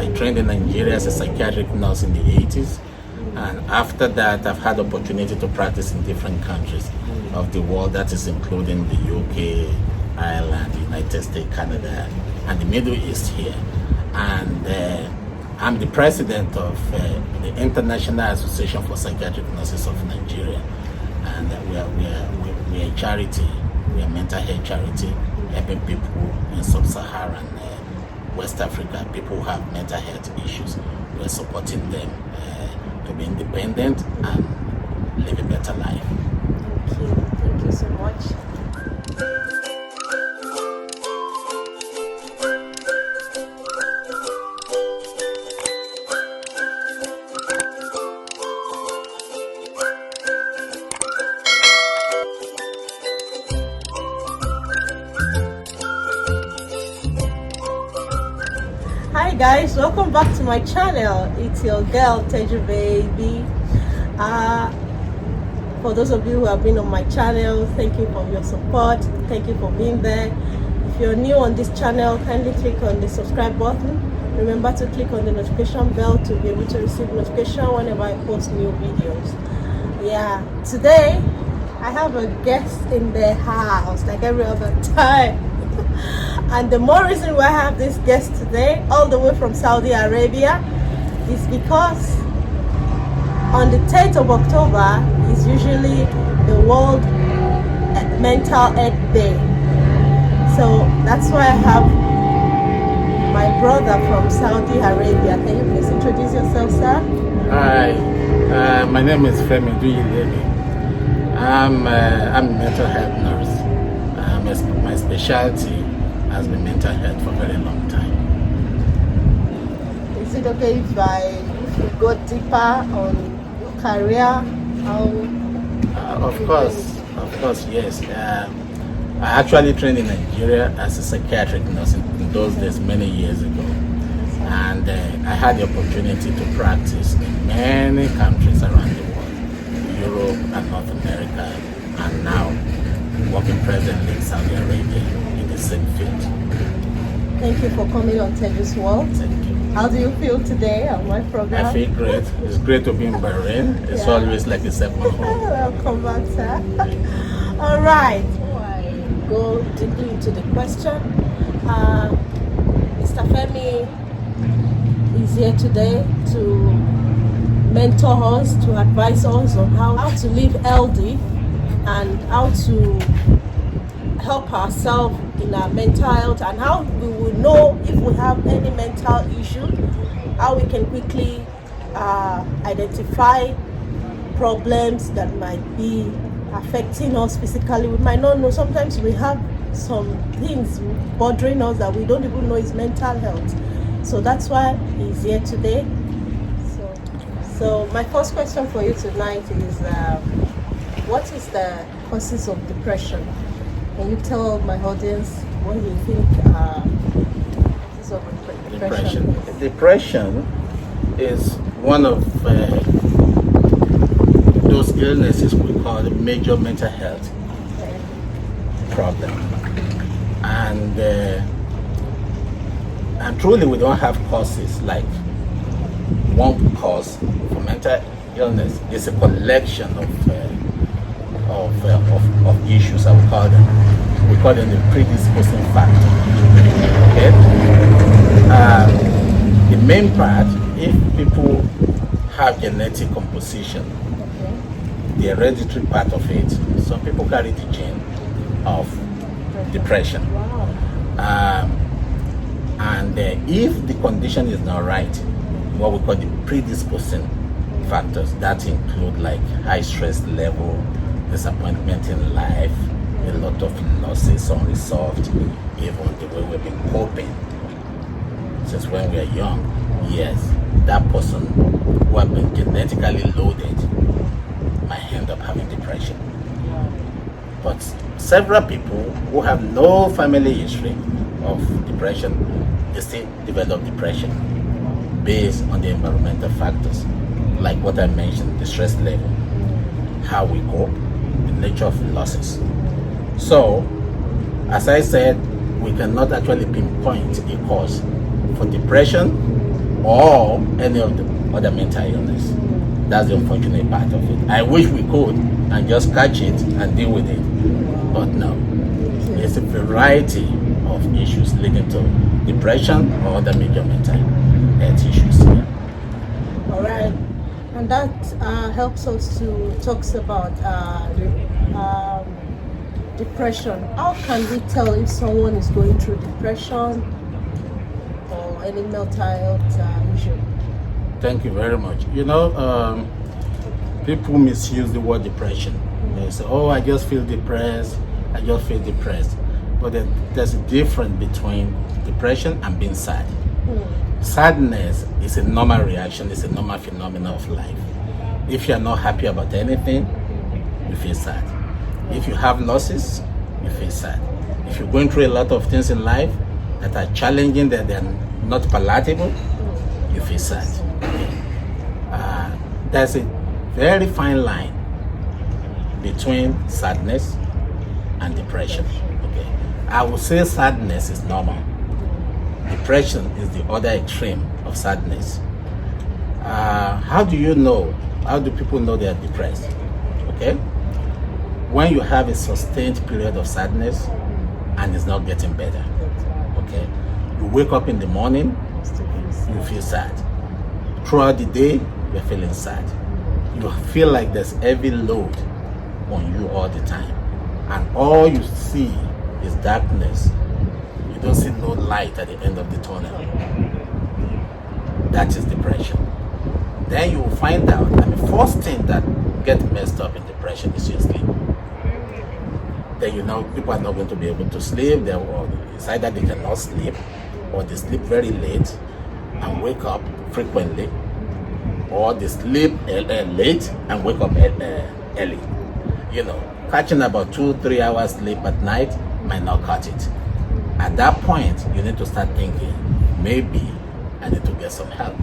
I trained in Nigeria as a psychiatric nurse in the 80s. And after that, I've had opportunity to practice in different countries of the world, that is including the UK, Ireland, United States, Canada, and the Middle East here. And I'm the president of the International Association for Psychiatric Nurses of Nigeria. And we are a charity, we are a mental health charity, helping people in sub-Saharan West Africa, people who have mental health issues. We're supporting them to be independent and live a better life. Thank you so much. Hi guys, welcome back to my channel. It's your girl Teju Baby. For those of you who have been on my channel, thank you for your support. Thank you for being there. If you're new on this channel, kindly click on the subscribe button. Remember to click on the notification bell to be able to receive notification whenever I post new videos. Yeah, today I have a guest in the house like every other time. And the more reason why I have this guest today, all the way from Saudi Arabia, is because on the 10th of October is usually the World Mental Health Day. So that's why I have my brother from Saudi Arabia. Can you please introduce yourself, sir? Hi, my name is Femi Duyilemi. I'm a mental health nurse. My specialty has been mental health for a very long time. Is it okay if you go deeper on your career? Of course, yes. I actually trained in Nigeria as a psychiatric nurse in those days, many years ago. And I had the opportunity to practice in many countries around the world, Europe and North America, and now working presently in Saudi Arabia in the same field. Thank you for coming on Teju's World. Thank you. How do you feel today on my program? I feel great. It's great to be in Bahrain. It's always like a second home. Welcome back, sir. All right. Before I go deeply into the question, Mr. Femi is here today to mentor us, to advise us on how to live healthy and how to help ourselves in our mental health, and how we will know if we have any mental issue, how we can quickly identify problems that might be affecting us physically. We might not know. Sometimes we have some things bothering us that we don't even know is mental health. So that's why he's here today. So my first question for you tonight is, what is the causes of depression? Can you tell my audience what you think causes of depression? Depression is one of those illnesses we call major mental health problem. And truly we don't have causes like one cause for mental illness. It's a collection of issues, I would call them. We call them the predisposing factor. Okay? The main part, if people have genetic composition, the hereditary part of it, some people carry the gene of depression. And if the condition is not right, what we call the predisposing factors, that include like high stress level, disappointment in life, a lot of losses unresolved, even the way we've been coping since when we are young. Yes, that person who has been genetically loaded might end up having depression. But several people who have no family history of depression, they still develop depression based on the environmental factors, like what I mentioned, the stress level, how we cope, the nature of losses. So, as I said, we cannot actually pinpoint a cause for depression. or any of the other mental illness. That's the unfortunate part of it. I wish we could and just catch it and deal with it, but no. It's a variety of issues leading to depression or other major mental health issues. All right, and that helps us to talk about depression. How can we tell if someone is going through depression or any mental health issue? Thank you very much. You know, people misuse the word depression. They say, oh, I just feel depressed. I just feel depressed. But there's a difference between depression and being sad. Sadness is a normal reaction, it's a normal phenomenon of life. If you're not happy about anything, you feel sad. If you have losses, you feel sad. If you're going through a lot of things in life that are challenging, that they're not palatable, you feel sad. There's a very fine line between sadness and depression. Okay, I would say sadness is normal. Depression is the other extreme of sadness. How do you know? How do people know they are depressed? Okay, when you have a sustained period of sadness and it's not getting better. Okay, you wake up in the morning, you feel sad. Throughout the day, you're feeling sad. You feel like there's heavy load on you all the time, and all you see is darkness. You don't see no light at the end of the tunnel. That is depression. Then you will find out that the first thing that gets messed up in depression is your sleep. Then you know people are not going to be able to sleep. It's either they cannot sleep or they sleep very late and wake up frequently, or they sleep late and wake up early. You know, catching about 2-3 hours sleep at night might not cut it. At that point, you need to start thinking, maybe I need to get some help,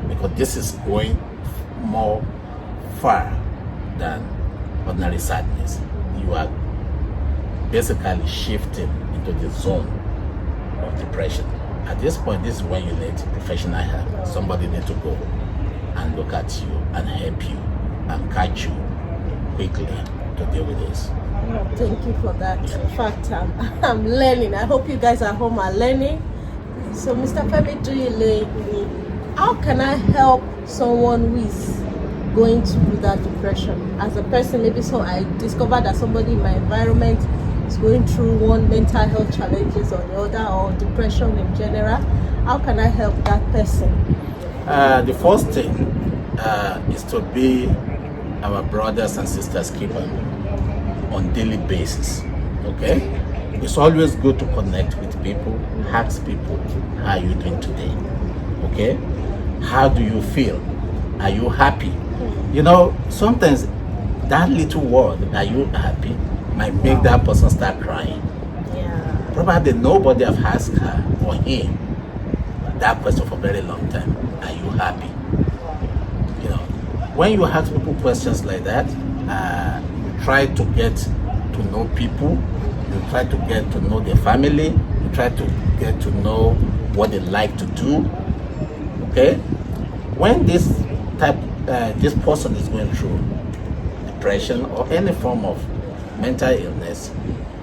because this is going more far than ordinary sadness. You are basically shifting into the zone of depression. At this point, this is when you need professional help. Somebody needs to go and look at you and help you and catch you quickly to deal with this. Oh, thank you for that. In fact, I'm learning. I hope you guys at home are learning. So, Mr. Femi Duyilemi, how can I help someone who is going through that depression? As a person, maybe so I discovered that somebody in my environment is going through one mental health challenges or the other, or depression in general. How can I help that person? The first thing is to be our brothers and sisters keeper on daily basis. Okay, it's always good to connect with people, ask people, how are you doing today? Okay, how do you feel? Are you happy? You know, sometimes that little word, are you happy, might make that person start crying. Yeah. Probably nobody have asked her or him that question for a very long time. Are you happy? You know, when you ask people questions like that, you try to get to know people, you try to get to know their family, you try to get to know what they like to do. Okay, when this person is going through depression or any form of mental illness,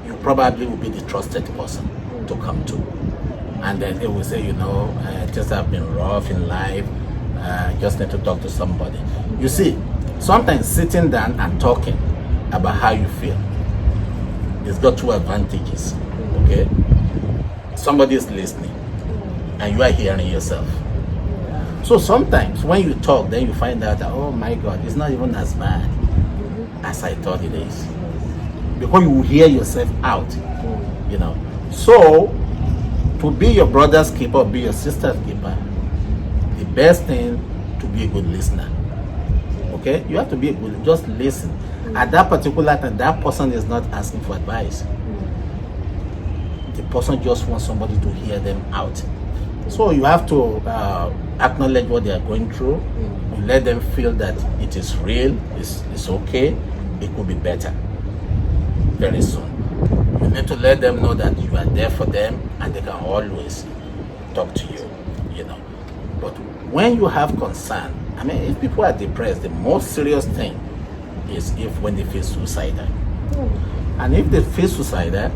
you probably will be the trusted person to come to. And then they will say, you know, things have been rough in life, just need to talk to somebody. You see, sometimes sitting down and talking about how you feel, it's got two advantages. Okay, somebody is listening and you are hearing yourself. So sometimes when you talk, then you find out that, oh my God, it's not even as bad as I thought it is, because you will hear yourself out. You know, so to be your brother's keeper, be your sister's keeper, the best thing to be a good listener. Okay, you have to be a good, just listen. At that particular time, that person is not asking for advice. The person just wants somebody to hear them out. So you have to acknowledge what they are going through. You let them feel that it is real, it's okay, it could be better very soon. You need to let them know that you are there for them and they can always talk to you. You know, But when you have concern, I mean, if people are depressed, the most serious thing is if when they feel suicidal. And if they feel suicidal,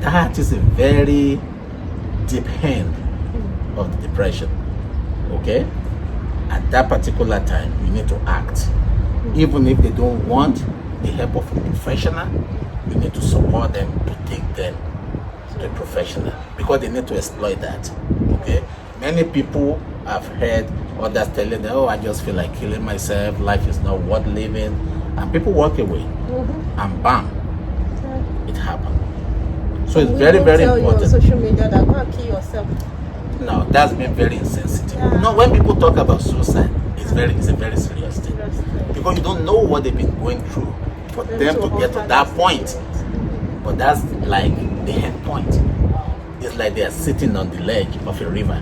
that is a very deep end of the depression. Okay? At that particular time, you need to act. Even if they don't want the help of a professional, you need to support them to take them to a professional, because they need to exploit that. Okay? Many people have heard others telling them, oh, I just feel like killing myself, life is not worth living, and people walk away, and bam, it happened. So it's very, very important. On social media that go and kill yourself. No, that's been very insensitive. No, when people talk about suicide, it's a very serious thing, because you don't know what they've been going through for them to get to that point. But that's like the end point. It's like they are sitting on the ledge of a river.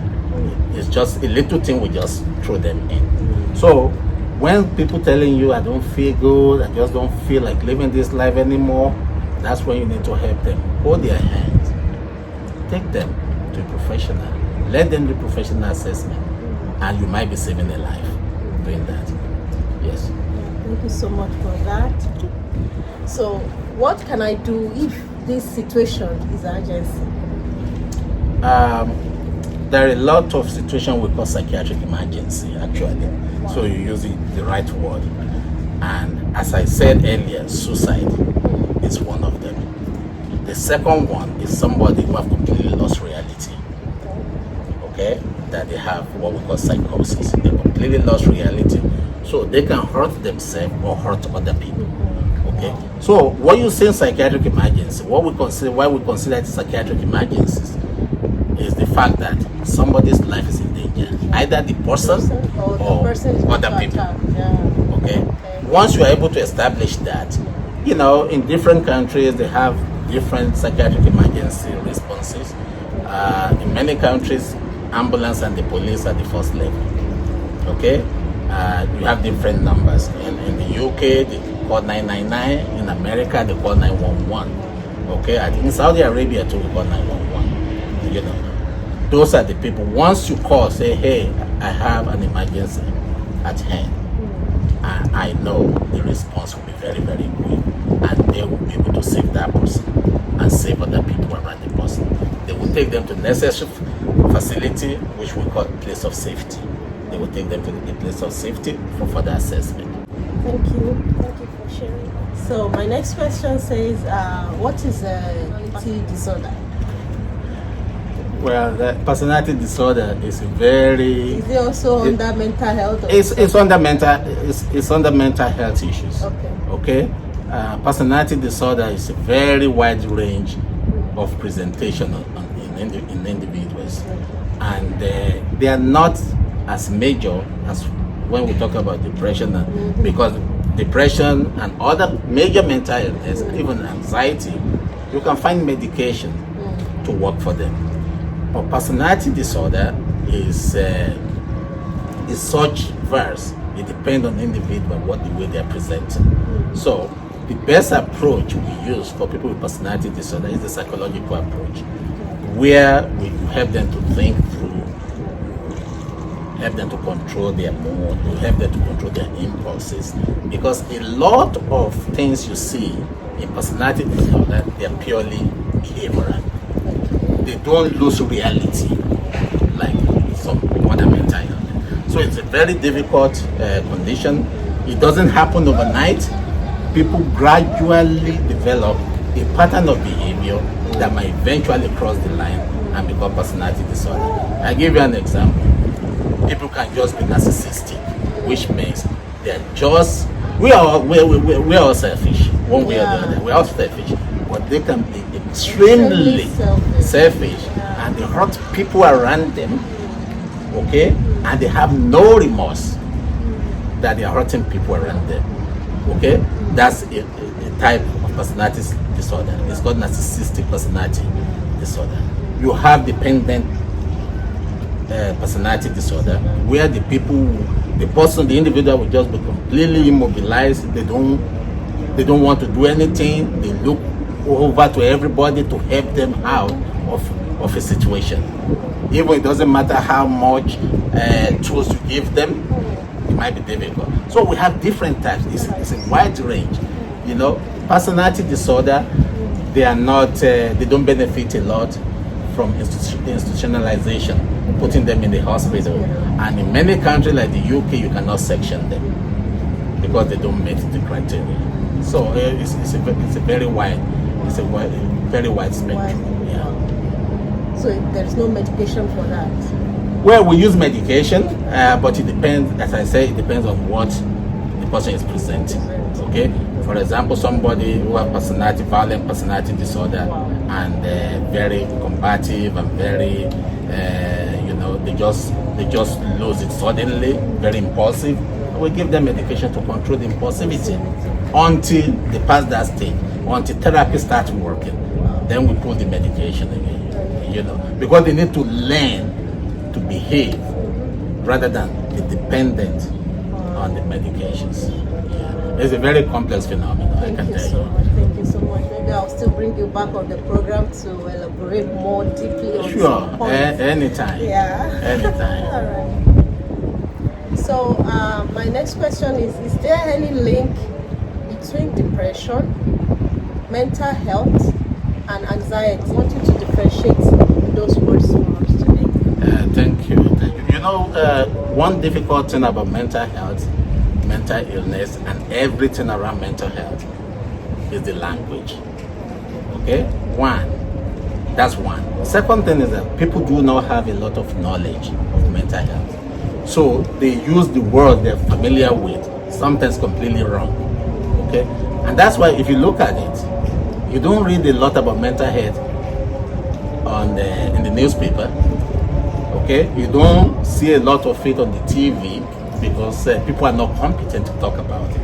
It's just a little thing we just throw them in. So when people telling you, I don't feel good, I just don't feel like living this life anymore, that's when you need to help them. Hold their hands, take them to a professional, let them do professional assessment, and you might be saving a life doing that. Yes. Thank you so much for that. So what can I do if this situation is an urgency? There are a lot of situations we call psychiatric emergency, actually. So you're using the right word. And as I said earlier, suicide is one of them. The second one is somebody who have completely lost reality. Okay? That they have what we call psychosis. They completely lost reality. So they can hurt themselves or hurt other people. Okay? So what you say in psychiatric emergency, why we consider it psychiatric emergencies, is the fact that somebody's life is in danger. Either the person or other people. Okay? Once you are able to establish that, you know, in different countries they have different psychiatric emergency responses. In many countries, ambulance and the police are the first level. Okay? You have different numbers. In the UK, they call 999. In America, they call 911. Okay? I think in Saudi Arabia too, we call 911. You know, those are the people. Once you call, say, hey, I have an emergency at hand, I know the response will be very, very quick, and they will be able to save that person and save other people around the person. They will take them to the necessary facility, which we call place of safety. They will take them to the place of safety for further assessment. Thank you for sharing. So my next question says, what is a personality disorder? Well, the personality disorder is very. Is it also under mental health? It's under mental health issues. Okay. Personality disorder is a very wide range of presentation in individuals, and they are not as major as when we talk about depression, because depression and other major mental illness, even anxiety, you can find medication to work for them. But personality disorder is such verse. It depends on the individual, what the way they are presenting. So the best approach we use for people with personality disorder is the psychological approach, where we help them to think through, help them to control their mood, we help them to control their impulses. Because a lot of things you see in personality disorder, they are purely behavioral. They don't lose reality like some other mental illness. So it's a very difficult condition. It doesn't happen overnight. People gradually develop a pattern of behavior that might eventually cross the line and become personality disorder. I'll give you an example. People can just be narcissistic, which means they're just, we are all selfish, one way or the other. We're all selfish, but they can be extremely selfish, and they hurt people around them, okay, and they have no remorse that they are hurting people around them, okay. That's a type of personality disorder. It's called narcissistic personality disorder. You have dependent personality disorder, where the individual will just be completely immobilized. They don't want to do anything. They look over to everybody to help them out of a situation. Even it doesn't matter how much tools you give them, it might be difficult. So we have different types. It's a wide range. You know, personality disorder, they are not, they don't benefit a lot from institutionalization, putting them in the hospital. And in many countries like the UK, you cannot section them because they don't meet the criteria. So it's a very wide spectrum. Yeah. So there's no medication for that? Well, we use medication, but it depends, as I say, it depends on what the person is presenting. Okay? For example, somebody who has violent personality disorder and very combative and very, they just lose it suddenly, very impulsive. We give them medication to control the impulsivity until they pass that stage, until therapy starts working. Then we put the medication again, because they need to learn to behave rather than be dependent on the medications. It's a very complex phenomenon, I can tell you. Thank you so much. Maybe I'll still bring you back on the program to elaborate more deeply on some points. Anytime. Yeah. Anytime. All right. So my next question is there any link between depression, mental health, and anxiety? I want you to differentiate those words for us today. Thank you. One difficult thing about mental health, mental illness, and everything around mental health is the language. Okay? That's one. Second thing is that people do not have a lot of knowledge of mental health. So they use the word they're familiar with, sometimes completely wrong. Okay? And that's why if you look at it, you don't read a lot about mental health in the newspaper. Okay? You don't see a lot of it on the TV because people are not competent to talk about it.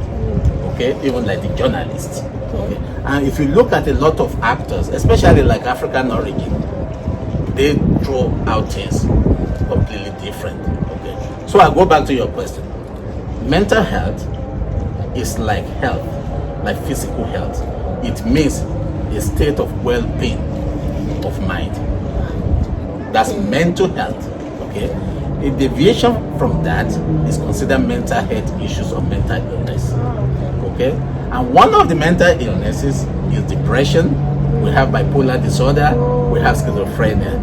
Okay? Even like the journalists. Okay? And if you look at a lot of actors, especially like African origin, they throw out things completely different. Okay? So I go back to your question. Mental health is like health, like physical health. It means a state of well-being of mind. That's mental health. Okay? A deviation from that is considered mental health issues or mental illness. Okay? And one of the mental illnesses is depression. We have bipolar disorder. We have schizophrenia.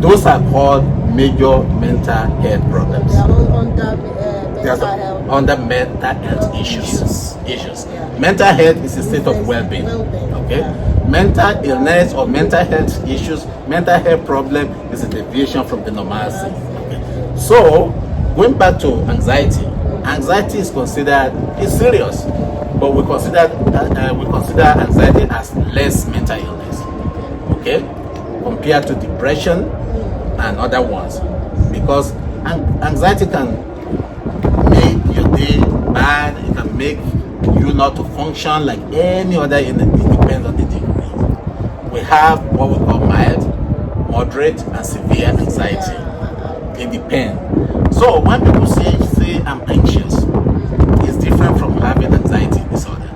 Those are called major mental health problems. They are all under mental health issues. Yeah. Mental health is a state of well-being. Okay? Yeah. Mental illness or mental health issues, mental health problem is a deviation from the normalcy. Okay? So, going back to anxiety is considered, it's serious, but we consider anxiety as less mental illness. Okay? Compared to depression and other ones, because anxiety can make your day bad. It can make you not to function like any other. It depends on the degree. We have what we call mild, moderate, and severe anxiety. It depends. So when people say I'm anxious, it's different from having anxiety disorder.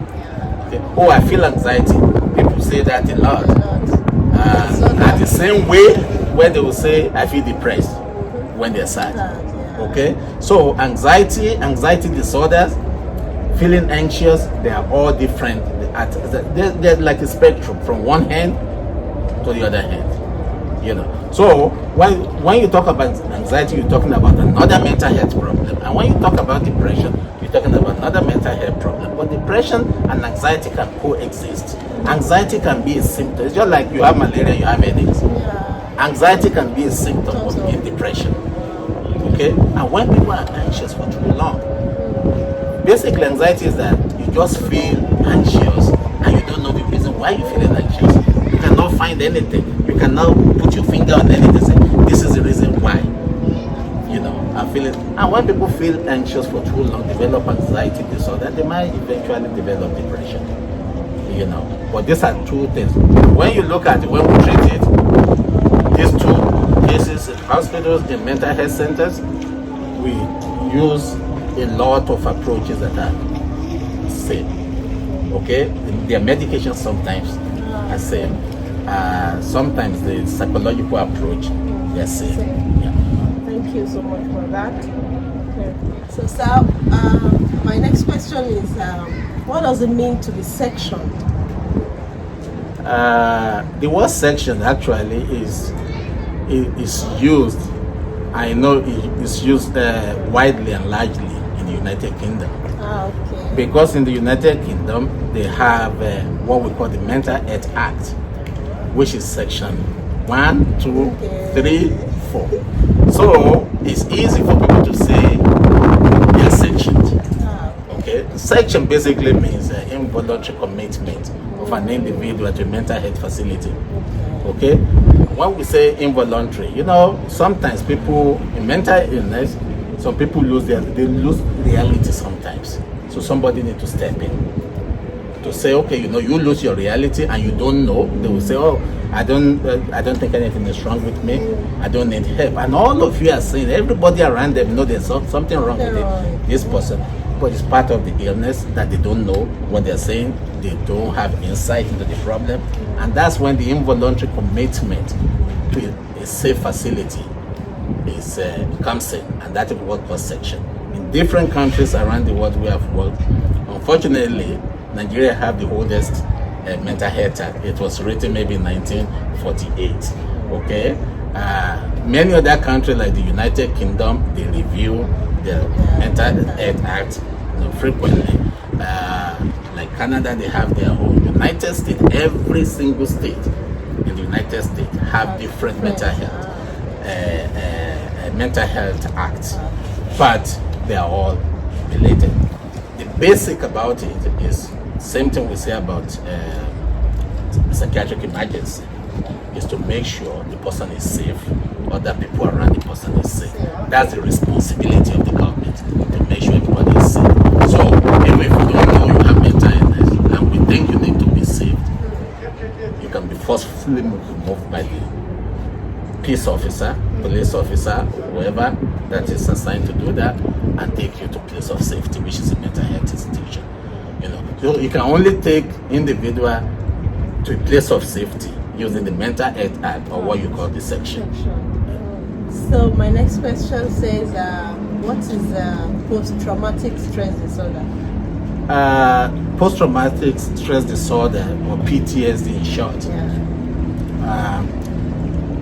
Okay? Oh, I feel anxiety. People say that a lot. At the same way when they will say I feel depressed when they're sad. Okay? So anxiety disorders, feeling anxious, they are all different. They're like a spectrum from one hand to the other hand. So when you talk about anxiety, you're talking about another mental health problem. And when you talk about depression, you're talking about another mental health problem. But depression and anxiety can coexist. Anxiety can be a symptom. It's just like you have malaria, you have headaches. Anxiety can be a symptom of depression. Okay? And when people are anxious for too long, basically anxiety is that you just feel anxious and you don't know the reason why you're feeling anxious. You cannot find anything. You cannot put your finger on anything and say, this is the reason why. I'm feeling. And when people feel anxious for too long, develop anxiety disorder, they might eventually develop depression. But these are two things. When you look at it, when we treat it, these two cases in hospitals, in mental health centers, we use a lot of approaches that are same. Okay? Their medications sometimes are same. Sometimes the psychological approach they're safe. Yeah. Thank you so much for that. Okay. So, sir, my next question is, what does it mean to be sectioned? The word section actually is used. I know it's used widely and largely in the United Kingdom. Okay. Because in the United Kingdom they have what we call the Mental Health Act, which is section 1, 2, 3, 4. So it's easy for people to say they're sectioned. Okay, section basically means involuntary commitment of an individual to a mental health facility. Okay, when we say involuntary, you know, sometimes people in mental illness, some people lose reality sometimes. So somebody need to step in to say, okay, you know, you lose your reality and you don't know. They will say, oh, I don't think anything is wrong with me. I don't need help. And all of you are saying, everybody around them know there's something wrong with this person. But it's part of the illness that they don't know what they're saying. They don't have insight into the problem. And that's when the involuntary commitment to a safe facility comes in. And that is what causes section. In different countries around the world we have worked. Unfortunately, Nigeria have the oldest mental health act. It was written maybe in 1948. Okay, many other countries like the United Kingdom, they review the mental health act, you know, frequently. Like Canada, they have their own. United States, every single state in the United States have different mental health acts, but they are all related. The basic about it is same thing we say about psychiatric emergency, is to make sure the person is safe, other people around the person is safe. That's the responsibility of the government, to make sure everybody is safe. So even if you don't know you have mental illness and we think you need to be saved, you can be forcefully removed by the peace officer, police officer, whoever that is assigned to do that, and take you to place of safety, which is a mental health institution. You know, so you can only take individual to a place of safety using the Mental Health Act, or what you call the section. So my next question says, what is post-traumatic stress disorder? Post-traumatic stress disorder, or PTSD in short,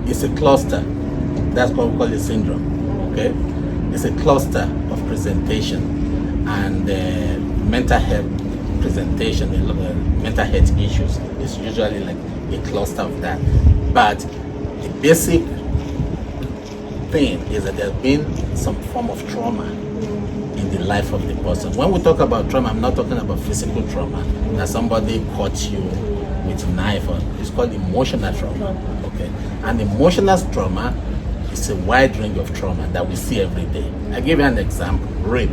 it's a cluster. That's what we call a syndrome. Okay, it's a cluster of presentation and mental health presentation, mental health issues. It's usually like a cluster of that. But the basic thing is that there's been some form of trauma in the life of the person. When we talk about trauma, I'm not talking about physical trauma, that somebody caught you with a knife, or it's called emotional trauma. Okay, and emotional trauma is a wide range of trauma that we see every day. I give you an example. Rape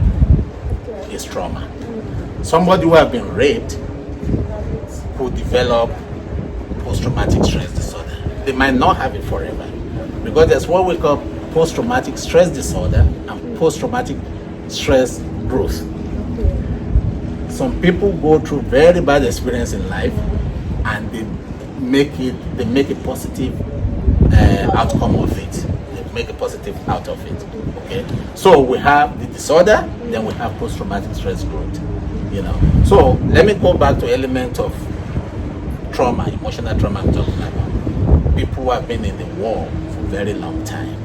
is trauma. Somebody who has been raped could develop post-traumatic stress disorder. They might not have it forever, because there's what we call post-traumatic stress disorder and post-traumatic stress growth. Some people go through very bad experience in life and they make a positive outcome of it. They make a positive out of it. Okay, so we have the disorder, then we have post-traumatic stress growth. You know, so let me go back to element of trauma, emotional trauma I'm talking about. People who have been in the war for a very long time.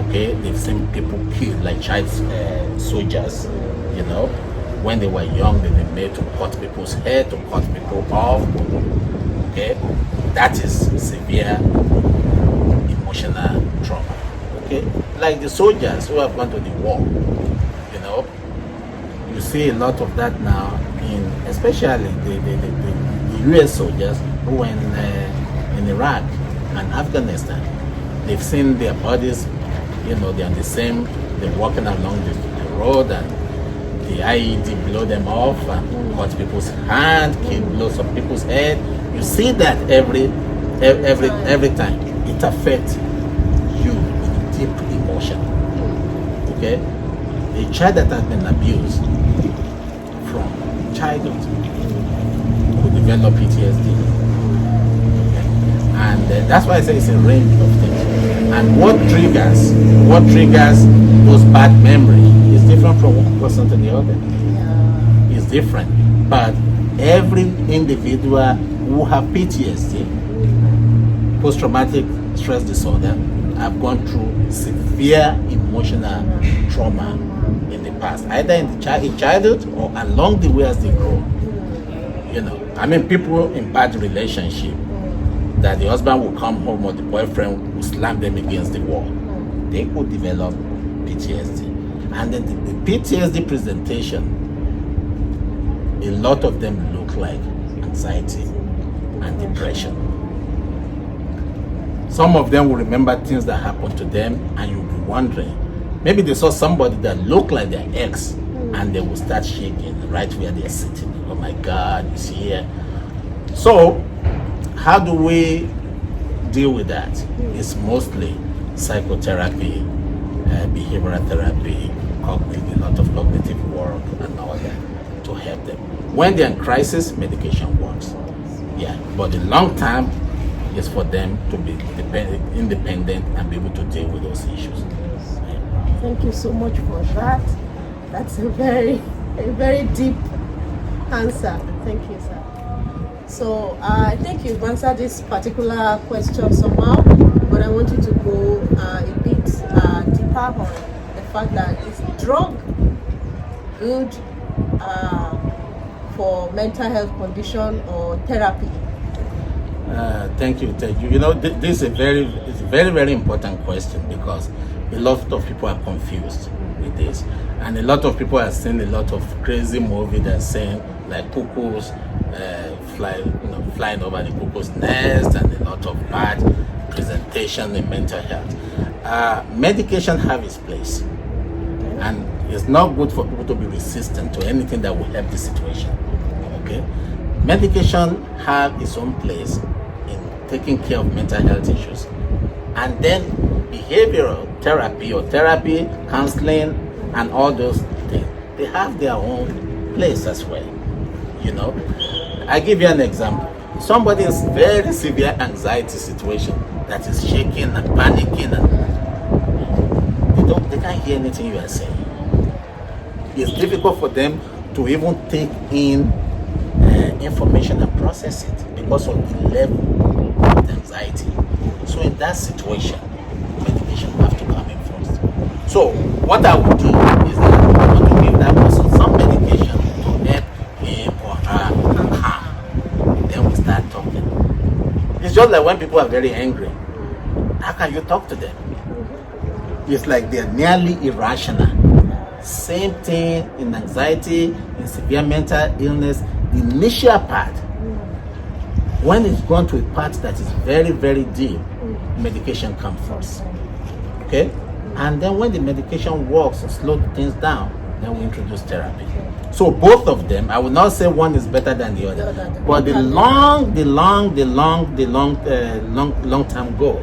Okay, they've seen people killed, like child soldiers. You know, when they were young, they've been made to cut people's hair, to cut people off. Okay, that is severe emotional trauma. Okay, like the soldiers who have gone to the war. You know, you see a lot of that now, in especially the US soldiers who were in Iraq and Afghanistan. They've seen their bodies, you know, they're they're walking along the road and the IED blow them off and cut people's hand, blow some people's head. You see that every time. It affects you in deep emotion. Okay? A child that has been abused from childhood could develop PTSD. Okay? And that's why I say it's a range of things. And what triggers those bad memories is different from one person to the other. Yeah. It's different. But every individual who have PTSD, post-traumatic stress disorder, have gone through severe emotional trauma in the past, either in childhood or along the way as they grow. You know, I mean, people in bad relationship, that the husband will come home or the boyfriend will slam them against the wall, they could develop PTSD. And then the PTSD presentation, a lot of them look like anxiety and depression. Some of them will remember things that happened to them, and you'll be wondering, maybe they saw somebody that looked like their ex, and they will start shaking right where they're sitting. Oh my God, he's here. So how do we deal with that? It's mostly psychotherapy, behavioral therapy, a lot of cognitive work and all that to help them. When they're in crisis, medication works. Yeah, but the long term is for them to be independent and be able to deal with those issues. Thank you so much for that. That's a very deep answer. Thank you, sir. So I think you've answered this particular question somehow, but I want you to go a bit deeper on the fact that is drug good for mental health condition or therapy? Thank you. You know, this is a very important question, because a lot of people are confused with this, and a lot of people are seeing a lot of crazy movies that are saying like cuckoos flying over the cuckoo's nest, and a lot of bad presentation in mental health. Medication have its place, and it's not good for people to be resistant to anything that will help the situation. Okay, medication have its own place in taking care of mental health issues, and then behavioral therapy or therapy, counseling, and all those things, they have their own place as well. You know, I give you an example. Somebody is very severe anxiety situation that is shaking and panicking, and they can't hear anything you are saying. It's difficult for them to even take in information and process it because of the level of the anxiety. So in that situation, medication have to come in first. So what I would do is that I want to give that person some medication to help him or her calm. Then we start talking. It's just like when people are very angry. How can you talk to them? It's like they're nearly irrational. Same thing in anxiety, in severe mental illness. The initial part, when it's gone to a part that is very deep, medication comes first. Okay? And then when the medication works and slows things down, then we introduce therapy. So both of them, I will not say one is better than the other, but the long-term goal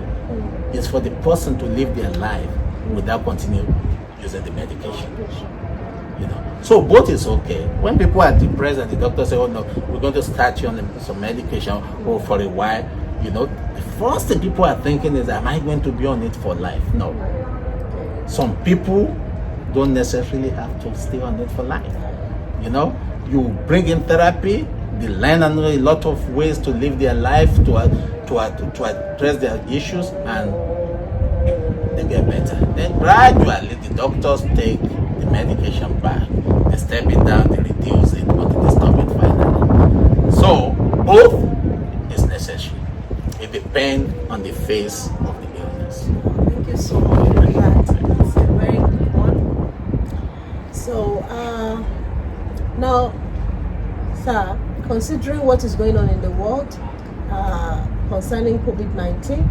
is for the person to live their life without continuing using the medication. You know, so both is okay. When people are depressed and the doctor say, "Oh no, we're going to start you on some medication or for a while," you know, the first thing people are thinking is, "Am I going to be on it for life?" No. Some people don't necessarily have to stay on it for life. You know, you bring in therapy, they learn a lot of ways to live their life, to address their issues, and they get better. Then gradually the doctors take the medication back. They step it down, they reduce it, but they stop it finally. So both is necessary. It depends on the phase of the illness. Thank you so much for that. That's a very good one. So now, sir, considering what is going on in the world concerning COVID-19,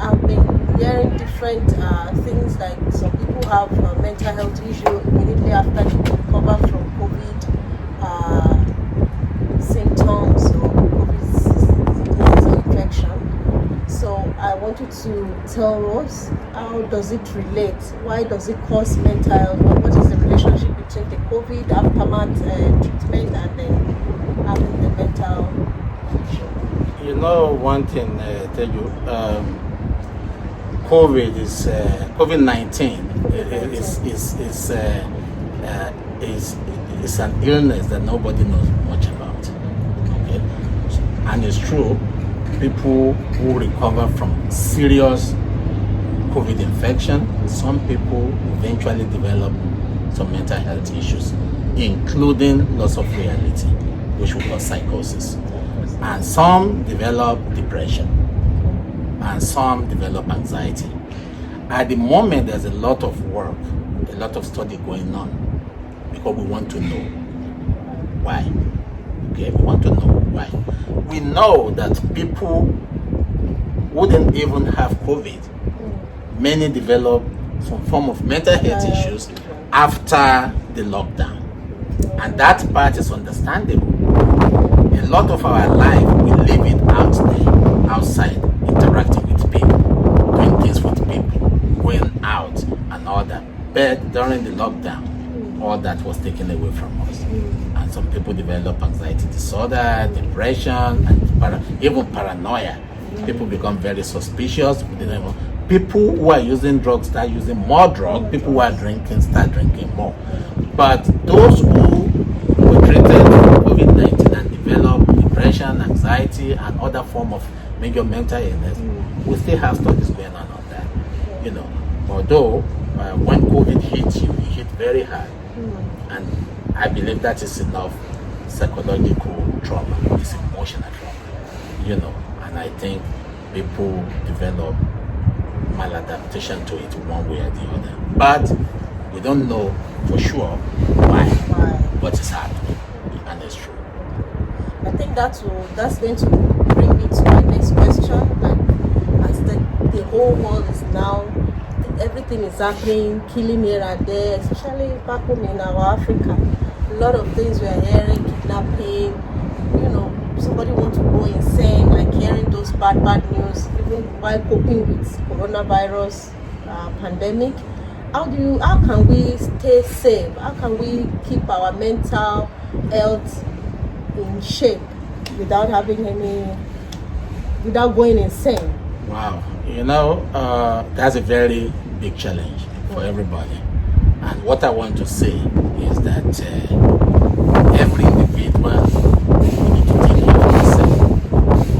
I've been hearing different things, like some people have mental health issue immediately after they recover from COVID symptoms or COVID disease or infection. So I want you to tell us, how does it relate? Why does it cause mental health? What is the relationship between the COVID aftermath treatment and then having the mental issue? You know, one thing I tell you, COVID-19 is an illness that nobody knows much about. Okay, and it's true. People who recover from serious COVID infection, some people eventually develop some mental health issues, including loss of reality, which we call psychosis. And some develop depression, and some develop anxiety. At the moment, there's a lot of work, a lot of study going on, because we want to know why. Okay, we want to know why. We know that people wouldn't even have COVID. Many develop some form of mental health issues after the lockdown, and that part is understandable. A lot of our life, we live it out there, outside, interacting with people, doing things with people, going out and all that. But during the lockdown, all that was taken away from us. And some people develop anxiety disorder, depression, and even paranoia. People become very suspicious. People who are using drugs start using more drugs. People who are drinking start drinking more. But those who were treated for COVID-19 and developed depression, anxiety, and other form of major mental illness, we still have studies going on that. You know, although when COVID hits you, it hit very hard, and I believe that is enough psychological trauma, it's emotional trauma. You know, and I think people develop maladaptation to it one way or the other. But we don't know for sure why. What is happening, and it's true. I think that's going to bring me to my next question. Like, as the whole world is now, everything is happening, killing here and there, especially back home in our Africa. A lot of things we are hearing, kidnapping, somebody wants to go insane, like hearing those bad news, even while coping with coronavirus pandemic. How can we stay safe? How can we keep our mental health in shape without going insane? Wow, that's a very big challenge for everybody. And what I want to say is that every individual, you need to take care of yourself.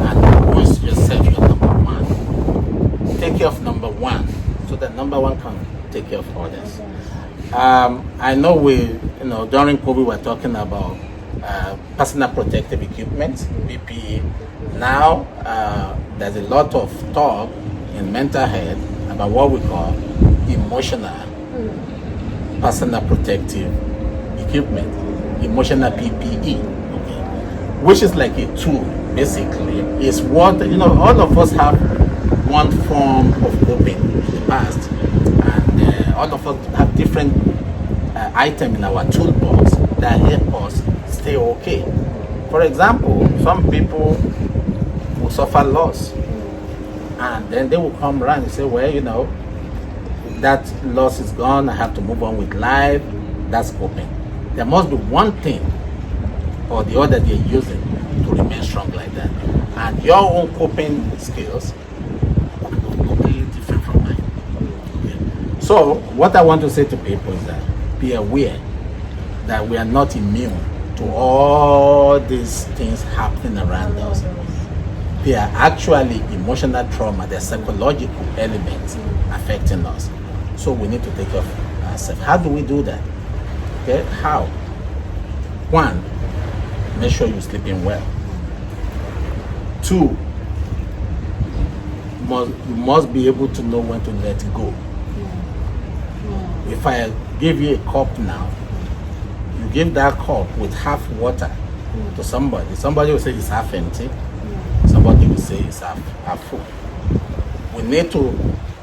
And once yourself, you're number one. Take care of number one, so that number one can take care of others. I know during COVID we're talking about personal protective equipment, PPE. Now there's a lot of talk in mental health about what we call emotional personal protective equipment, emotional PPE, okay, which is like a tool. Basically, is what all of us have one form of coping in the past, and all of us have different items in our toolbox that help us stay okay. For example, some people will suffer loss, and then they will come around and say, well, that loss is gone, I have to move on with life. That's coping. There must be one thing or the other they're using to remain strong like that. And your own coping skills are completely different from mine. Okay. So what I want to say to people is that be aware that we are not immune to all these things happening around us. They are actually emotional trauma, they're psychological elements affecting us. So we need to take care of ourselves. How do we do that? Okay, how? One, make sure you're sleeping well. Two, you must be able to know when to let go. If I give you a cup now, you give that cup with half water to somebody. Somebody will say it's half empty. Somebody will say it's half full. We need to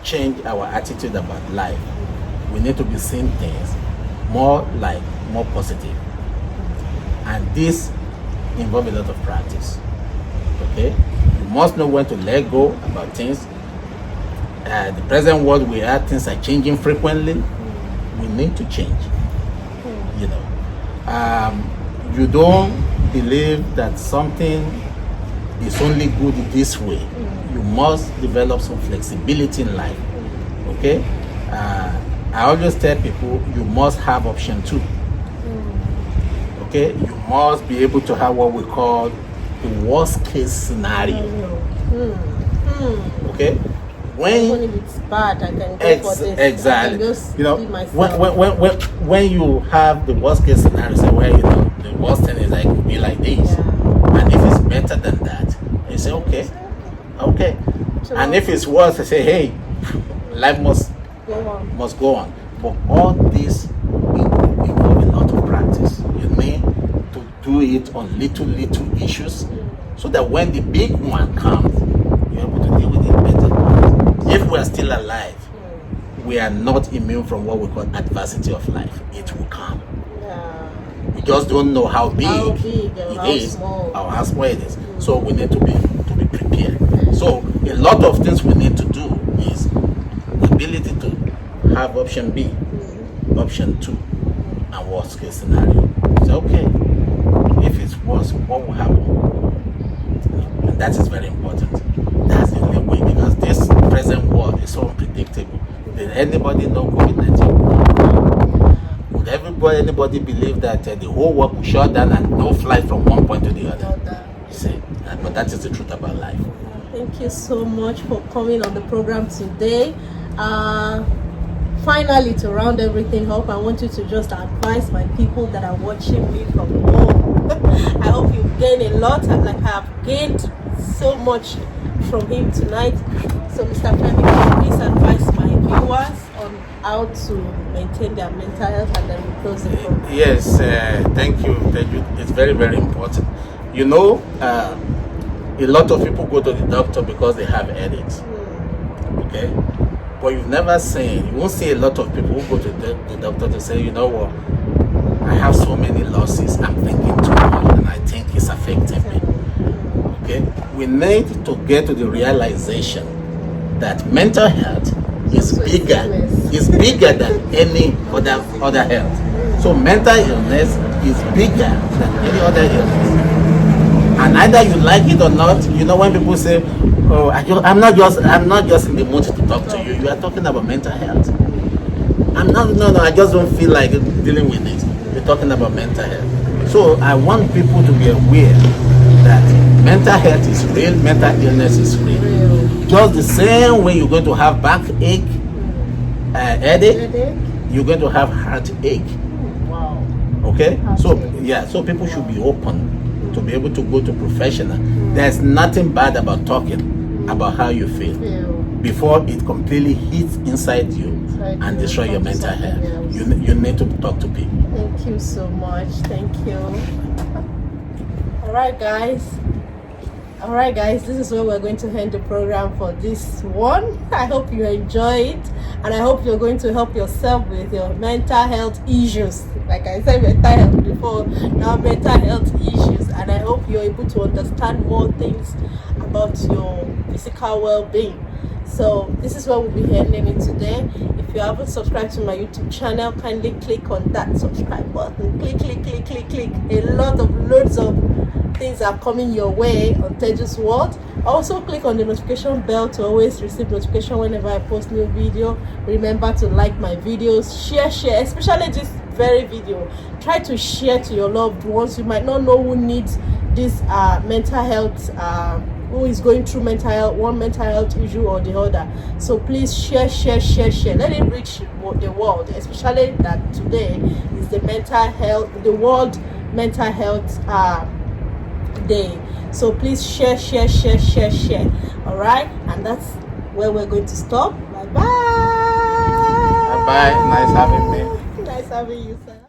change our attitude about life. We need to be seeing things more positive. And this involves a lot of practice. Okay? You must know when to let go about things. The present world we are, things are changing frequently. We need to change. You don't believe that something is only good this way. You must develop some flexibility in life Okay, I always tell people you must have option 2. Okay, you must be able to have what we call the worst case scenario. Okay, Even if it's bad, I can go for this. Exactly. I can just you know, be myself. when you have the worst case scenario, say, well, you know, the worst thing is I could be like this, and if it's better than that, you say, okay. And if it's worse, I say, hey, life must go on. But all this involve a lot of practice. You need to do it on little issues, so that when the big one comes, you're able to deal with it better. If we are still alive, we are not immune from what we call adversity of life. It will come. We just don't know how big it is or how small it is. So we need to be prepared. So a lot of things we need to do is the ability to have option B, option 2, and worst case scenario. So okay, if it's worse, what will happen? And that is very important. That's the only way, because this present world is so unpredictable. Did anybody know COVID-19? Would anybody believe that the whole world will shut down and no flight from one point to the other? See, but that is the truth about life. Thank you so much for coming on the program today. Finally, to round everything up, I want you to just advise my people that are watching me from home. I hope you gain a lot, like I have gained so much from him tonight. So Mr. Femi, please advise my viewers on how to maintain their mental health, and then we close the program. Yes, thank you. It's very, very important. You know, a lot of people go to the doctor because they have headaches. Okay? But you won't see a lot of people who go to the doctor to say, you know what, I have so many losses, I'm thinking too much, and I think it's affecting me. Okay? We need to get to the realization that mental health is bigger than any other health. So mental illness is bigger than any other illness. And either you like it or not, you know, when people say, oh, I'm not just in the mood to talk to you. You are talking about mental health. I just don't feel like dealing with it. You're talking about mental health. So I want people to be aware that mental health is real, mental illness is real. Just the same way you're going to have backache, headache, you're going to have heartache. Wow. Okay? So people should be open to be able to go to professional. There's nothing bad about talking about how you feel before it completely hits inside you and destroy your mental health. You need to talk to people. Thank you so much. Thank you. All right, guys, this is where we're going to end the program for this one. I hope you enjoy it, and I hope you're going to help yourself with your mental health issues. Like I said, mental health before, now mental health issues, and I hope you're able to understand more things about your physical well-being. So this is where we'll be ending it today. If you haven't subscribed to my YouTube channel, kindly click on that subscribe button. Click. Loads of things are coming your way on Teju's World. Also click on the notification bell to always receive notification whenever I post new video. Remember to like my videos, share, especially this very video. Try to share to your loved ones. You might not know who needs this mental health, who is going through one mental health issue or the other. So please share. Let it reach the world, especially that today is the World Mental Health Day. So please share. All right, and that's where we're going to stop. Bye. Bye. Nice having me. Nice having you, sir.